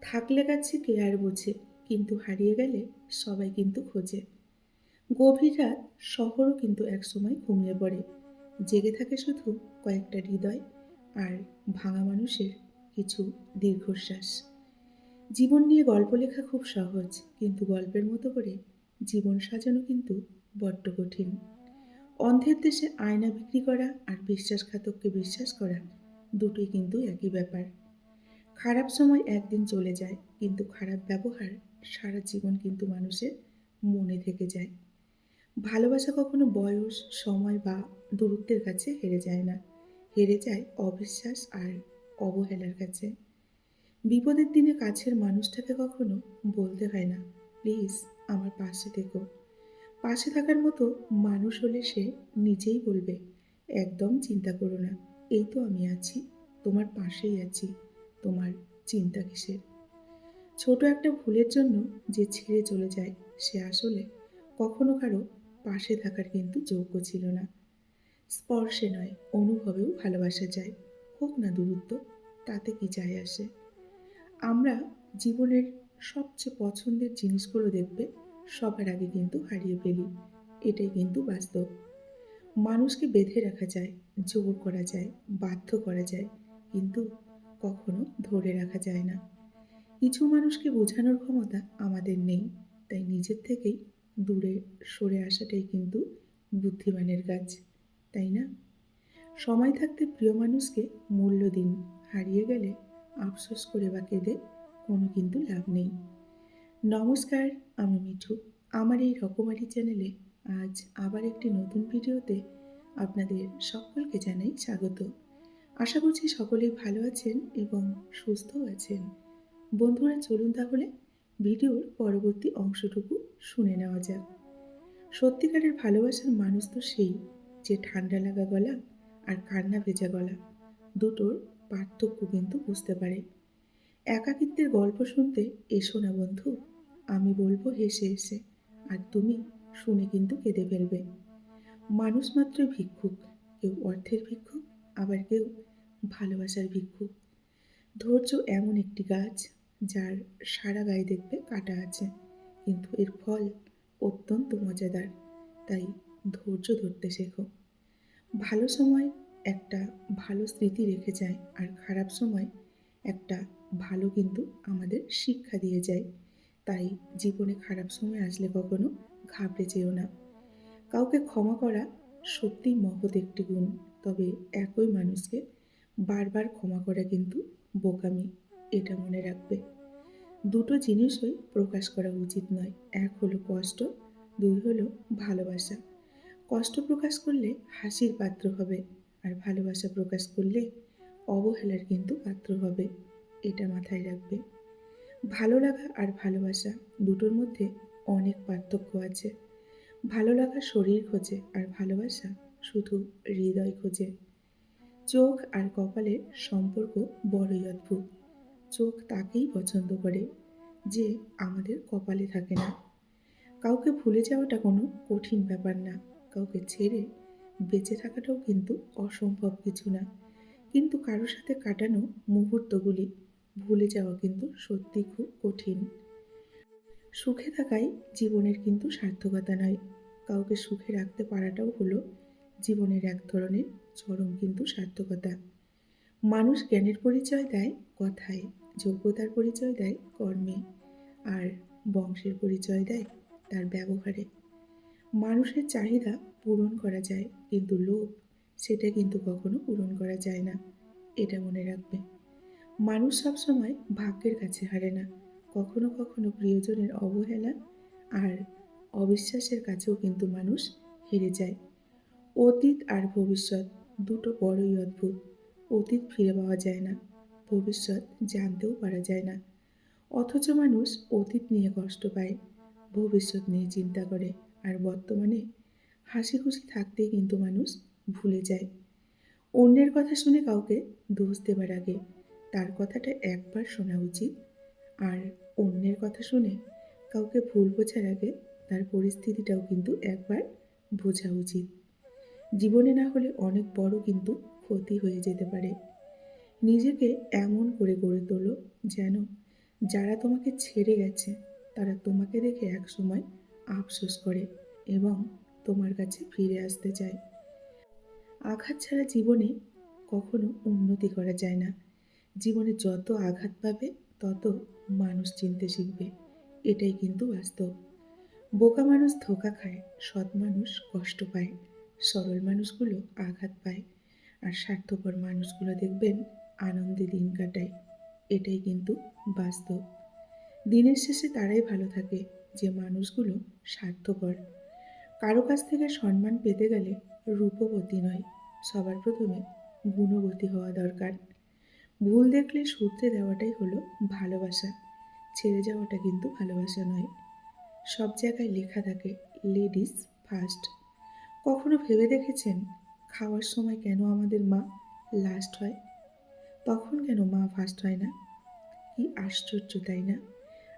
থাকলে কাছে কে আর বোঝে, কিন্তু হারিয়ে গেলে সবাই কিন্তু খোঁজে। গভীর রাত, শহরও কিন্তু একসময় ঘুমিয়ে পড়ে। জেগে থাকে শুধু কয়েকটা হৃদয় আর ভাঙা মানুষের কিছু দীর্ঘশ্বাস। জীবন নিয়ে গল্প লেখা খুব সহজ, কিন্তু গল্পের মতো করে জীবন সাজানো কিন্তু বড্ড কঠিন। অন্ধের দেশে আয়না বিক্রি করা আর বিশ্বাসঘাতককে বিশ্বাস করা দুটোই কিন্তু একই ব্যাপার। খারাপ সময় একদিন চলে যায়, কিন্তু খারাপ ব্যবহার সারা জীবন কিন্তু মানুষের মনে থেকে যায়। ভালোবাসা কখনো বয়স, সময় বা দূরত্বের কাছে হেরে যায় না। হেরে যায় অবিশ্বাস আর অবহেলার কাছে। বিপদের দিনে কাছের মানুষটাকে কখনো বলতে হয় না, প্লিজ আমার পাশে থেকো। পাশে থাকার মতো মানুষ হলে সে নিজেই বলবে, একদম চিন্তা করো না, এই তো আমি আছি, তোমার পাশেই আছি, তোমার চিন্তা কিসের। ছোট একটা ভুলের জন্য যে ছেড়ে চলে যায়, সে আসলে কখনো কারো পাশে থাকার কিন্তু যোগ্য ছিল না। স্পর্শে নয়, অনুভবেও ভালোবাসা যায়। হোক না দূরত্ব, তাতে কি যায় আসে। আমরা জীবনের সবচেয়ে পছন্দের জিনিসগুলো দেখবে সবার আগে কিন্তু হারিয়ে ফেলি। এটাই কিন্তু বাস্তব। মানুষকে বেঁধে রাখা যায়, জোর করা যায়, বাধ্য করা যায়, কিন্তু কখনো ধরে রাখা যায় না। কিছু মানুষকে বোঝানোর ক্ষমতা আমাদের নেই, তাই নিজের থেকেই দূরে সরে আসাটাই কিন্তু বুদ্ধিমানের কাজ, তাই না? সময় থাকতে প্রিয় মানুষকে মূল্য দিন। হারিয়ে গেলে আফসোস করে বা কেঁদে কোনো কিন্তু লাভ নেই। নমস্কার, আমি মিঠু। আমার এই রকমারি চ্যানেলে আজ আবার একটি নতুন ভিডিওতে আপনাদের সকলকে জানাই স্বাগত। আশা করছি সকলেই ভালো আছেন এবং সুস্থও আছেন। বন্ধুরা, চলুন তাহলে ভিডিওর পরবর্তী অংশটুকু শুনে নেওয়া যাক। সত্যিকারের ভালোবাসার মানুষ তো সেই, যে ঠান্ডা লাগা গলা আর কান্না ভেজা গলা দুটোর পার্থক্য কিন্তু বুঝতে পারে। একাকিত্বের গল্প শুনতে এসো না বন্ধু, আমি বলবো হেসে হেসে, আর তুমি শুনে কিন্তু কেঁদে ফেলবে। মানুষ মাত্রই ভিক্ষুক, কেউ অর্থের ভিক্ষুক, আবার কেউ ভালোবাসার ভিক্ষুক। ধৈর্য এমন একটি গাছ, যার সারা গায়ে দেখবে কাঁটা আছে, কিন্তু এর ফল অত্যন্ত মজাদার। তাই ধৈর্য ধরতে শেখো। ভালো সময় একটা ভালো স্মৃতি রেখে যায়, আর খারাপ সময় একটা ভালো কিন্তু আমাদের শিক্ষা দিয়ে যায়। তাই জীবনে খারাপ সময় আসলে কখনো ঘাবড়ে যেও না। কাউকে ক্ষমা করা সত্যিই মহৎ একটি গুণ, তবে একই মানুষকে বারবার ক্ষমা করা কিন্তু বোকামি, এটা মনে রাখবে। দুটো জিনিসই প্রকাশ করা উচিত নয়। এক হলো কষ্ট, দুই হলো ভালোবাসা। কষ্ট প্রকাশ করলে হাসির পাত্র হবে, আর ভালোবাসা প্রকাশ করলে অবহেলার কিন্তু পাত্র হবে। এটা মাথায় রাখবে। ভালো লাগা আর ভালোবাসা দুটোর মধ্যে অনেক পার্থক্য আছে। ভালো লাগা শরীর খোঁজে, আর ভালোবাসা শুধু হৃদয় খোঁজে। চোখ আর কপালের সম্পর্ক বড়ই অদ্ভুত। চোখ তাকেই পছন্দ করে যে আমাদের কপালে থাকে না। কাউকে ভুলে যাওয়াটা কোনো কঠিন ব্যাপার না, কাউকে ছেড়ে বেঁচে থাকাটাও কিন্তু অসম্ভব কিছু না। কিন্তু কারোর সাথে কাটানো মুহূর্তগুলি ভুলে যাওয়া কিন্তু সত্যি খুব কঠিন। সুখে থাকাই জীবনের কিন্তু সার্থকতা নয়। কাউকে সুখে রাখতে পারাটাও হলো জীবনের এক ধরনের চরম কিন্তু সার্থকতা। মানুষ জ্ঞানের পরিচয় দেয় কথায়, যোগ্যতার পরিচয় দেয় কর্মে, আর বংশের পরিচয় দেয় তার ব্যবহারে। মানুষের চাহিদা পূরণ করা যায়, কিন্তু লোভ, সেটা কিন্তু কখনো পূরণ করা যায় না। এটা মনে রাখবে। মানুষ সবসময় ভাগ্যের কাছে হারে না। কখনো কখনো প্রিয়জনের অবহেলা আর অবিশ্বাসের কাছেও কিন্তু মানুষ হেরে যায়। অতীত আর ভবিষ্যৎ দুটো বড়ই অদ্ভুত। অতীত ফিরে পাওয়া যায় না, ভবিষ্যৎ জানতেও পারা যায় না। অথচ মানুষ অতীত নিয়ে কষ্ট পায়, ভবিষ্যৎ নিয়ে চিন্তা করে, আর বর্তমানে হাসি খুশি থাকতেই কিন্তু মানুষ ভুলে যায়। অন্যের কথা শুনে কাউকে দোষ দেবার আগে তার কথাটা একবার শোনা উচিত, আর অন্যের কথা শুনে কাউকে ভুল বোঝার আগে তার পরিস্থিতিটাও কিন্তু একবার বোঝা উচিত। জীবনে না হলে অনেক বড় কিন্তু ক্ষতি হয়ে যেতে পারে। নিজেকে এমন করে গড়ে তোলো যেন যারা তোমাকে ছেড়ে গেছে তারা তোমাকে দেখে একসময় আফসোস করে এবং তোমার কাছে ফিরে আসতে চায়। আঘাত ছাড়া জীবনে কখনো উন্নতি করা যায় না। জীবনে যত আঘাত পাবে তত মানুষ চিনতে শিখবে। এটাই কিন্তু বাস্তব। বোকা মানুষ ধোঁকা খায়, সৎ মানুষ কষ্ট পায়, সরল মানুষগুলো আঘাত পায়, আর স্বার্থপর মানুষগুলো দেখবেন আনন্দে দিন কাটায়। এটাই কিন্তু বাস্তব। দিনের শেষে তারাই ভালো থাকে যে মানুষগুলো স্বার্থপর। কারো কাছ থেকে সম্মান পেতে গেলে রূপবতী নয়, সবার প্রথমে গুণবতী হওয়া দরকার। ভুল দেখলে শুধরে দেওয়াটাই হলো ভালোবাসা, ছেড়ে যাওয়াটা কিন্তু ভালোবাসা নয়। সব জায়গায় লেখা থাকে লেডিস ফার্স্ট। কখনো ভেবে দেখেছেন খাওয়ার সময় কেন আমাদের মা লাস্ট হয়? তখন কেন মা ফার্স্ট হয় না? কি আশ্চর্য, তাই না?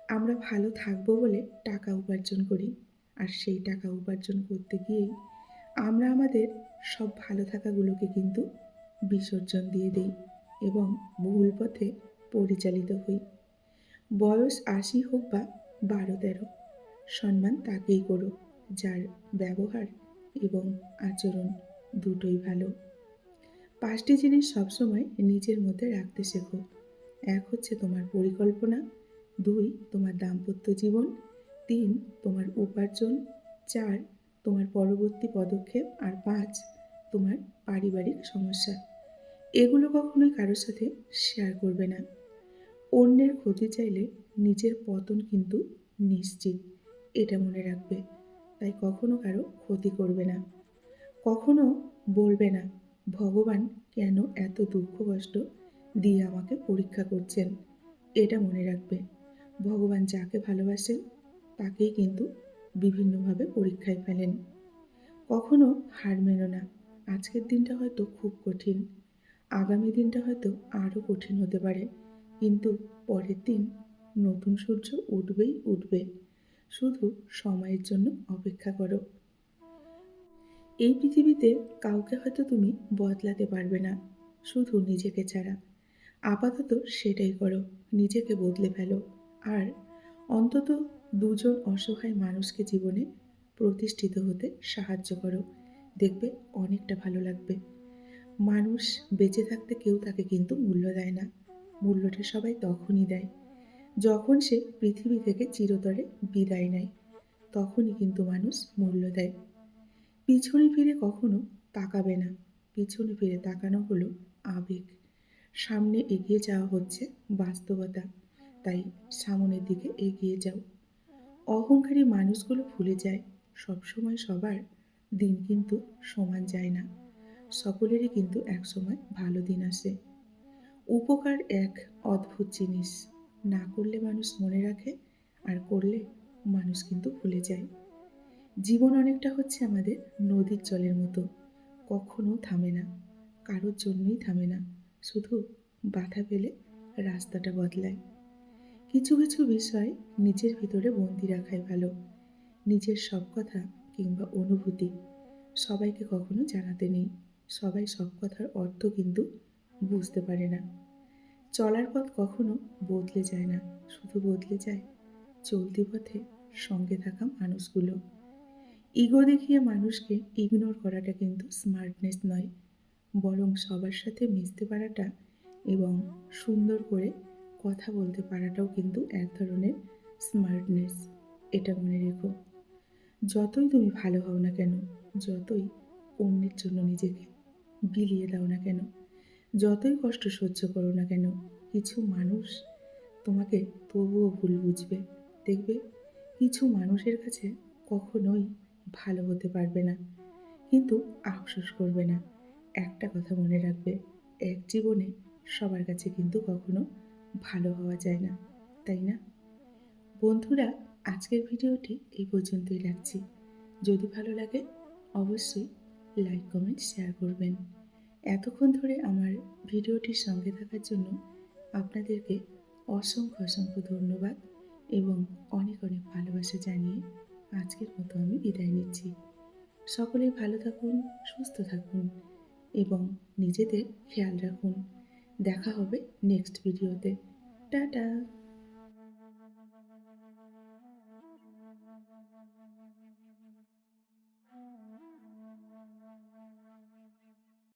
আমরা ভালো থাকবো বলে টাকা উপার্জন করি, আর সেই টাকা উপার্জন করতে গিয়েই আমরা আমাদের সব ভালো থাকাগুলোকে কিন্তু বিসর্জন দিয়ে দিই এবং ভুল পথে পরিচালিত হই। বয়স ৮০ হোক বা ১২-১৩, সম্মান তাকেই করো যার ব্যবহার এবং আচরণ দুটোই ভালো। ৫টি জিনিস সবসময় নিজের মধ্যে রাখতে শেখো। ১ হচ্ছে তোমার পরিকল্পনা, ২ তোমার দাম্পত্য জীবন, ৩ তোমার উপার্জন, ৪ তোমার পরবর্তী পদক্ষেপ, আর ৫ তোমার পারিবারিক সমস্যা। এগুলো কখনোই কারোর সাথে শেয়ার করবে না। অন্যের ক্ষতি চাইলে নিজের পতন কিন্তু নিশ্চিত, এটা মনে রাখবে। তাই কখনো কারো ক্ষতি করবে না। কখনো বলবে না ভগবান কেন এত দুঃখ কষ্ট দিয়ে আমাকে পরীক্ষা করছেন। এটা মনে রাখবে, ভগবান যাকে ভালোবাসেন তাকেই কিন্তু বিভিন্নভাবে পরীক্ষায় ফেলেন। কখনো হার মেনো না। আজকের দিনটা হয়তো খুব কঠিন, আগামী দিনটা হয়তো আরও কঠিন হতে পারে, কিন্তু পরের দিন নতুন সূর্য উঠবেই উঠবে। শুধু সময়ের জন্য অপেক্ষা করো। এই পৃথিবীতে কাউকে হয়তো তুমি বদলাতে পারবে না, শুধু নিজেকে ছাড়া। আপাতত সেটাই করো, নিজেকে বদলে ফেলো। আর অন্তত দুজন অসহায় মানুষকে জীবনে প্রতিষ্ঠিত হতে সাহায্য করো। দেখবে অনেকটা ভালো লাগবে। মানুষ বেঁচে থাকতে কেউ তাকে কিন্তু মূল্য দেয় না। মূল্যটা সবাই তখনই দেয় যখন সে পৃথিবী থেকে চিরতরে বিদায় নেয়। তখনই কিন্তু মানুষ মূল্য দেয়। পিছনে ফিরে কখনো তাকাবে না। পিছনে ফিরে তাকানো হলো আবেগ। সামনে এগিয়ে যাওয়া হচ্ছে বাস্তবতা। তাই সামনের দিকে এগিয়ে যাও। অহংকারী মানুষগুলো ভুলে যায় সবসময় সবার দিন কিন্তু সমান যায় না। সকলেরই কিন্তু একসময় ভালো দিন আসে। উপকার এক অদ্ভুত জিনিস। না করলে মানুষ মনে রাখে, আর করলে মানুষ কিন্তু ভুলে যায়। জীবন অনেকটা হচ্ছে আমাদের নদীর জলের মতো, কখনো থামে না, কারোর জন্যই থামে না, শুধু বাধা পেলে রাস্তাটা বদলায়। কিছু কিছু বিষয় নিজের ভিতরে বন্দি রাখাই ভালো। নিজের সব কথা কিংবা অনুভূতি সবাইকে কখনো জানাতে নেই। সবাই সব কথার অর্থ কিন্তু বুঝতে পারে না। চলার পথ কখনো বদলে যায় না, শুধু বদলে যায় চলতি পথে সঙ্গে থাকা মানুষগুলো। ইগো দেখিয়ে মানুষকে ইগনোর করাটা কিন্তু স্মার্টনেস নয়, বরং সবার সাথে মিশতে পারাটা এবং সুন্দর করে কথা বলতে পারাটাও কিন্তু এক ধরনের স্মার্টনেস। এটা মনে রেখো। যতই তুমি ভালো হও না কেন, যতই অন্যের জন্য নিজেকে বিলিয়ে দাও না কেন, যতই কষ্ট সহ্য করো না কেন, কিছু মানুষ তোমাকে তবুও ভুল বুঝবে। দেখবে কিছু মানুষের কাছে কখনোই ভালো হতে পারবে না, কিন্তু আফসোস করবে না। একটা কথা মনে রাখবে, এক জীবনে সবার কাছে কিন্তু কখনো ভালো হওয়া যায় না, তাই না? বন্ধুরা, আজকের ভিডিওটি এই পর্যন্তই রাখছি। যদি ভালো লাগে অবশ্যই লাইক, কমেন্ট, শেয়ার করবেন। এতক্ষণ ধরে আমার ভিডিওটির সঙ্গে থাকার জন্য আপনাদেরকে অসংখ্য অসংখ্য ধন্যবাদ এবং অনেক অনেক ভালোবাসা জানিয়ে আজকের মতো আমি বিদায় নিচ্ছি। সকলেই ভালো থাকুন, সুস্থ থাকুন এবং নিজেদের খেয়াল রাখুন। দেখা হবে নেক্সট ভিডিওতে। টাটা।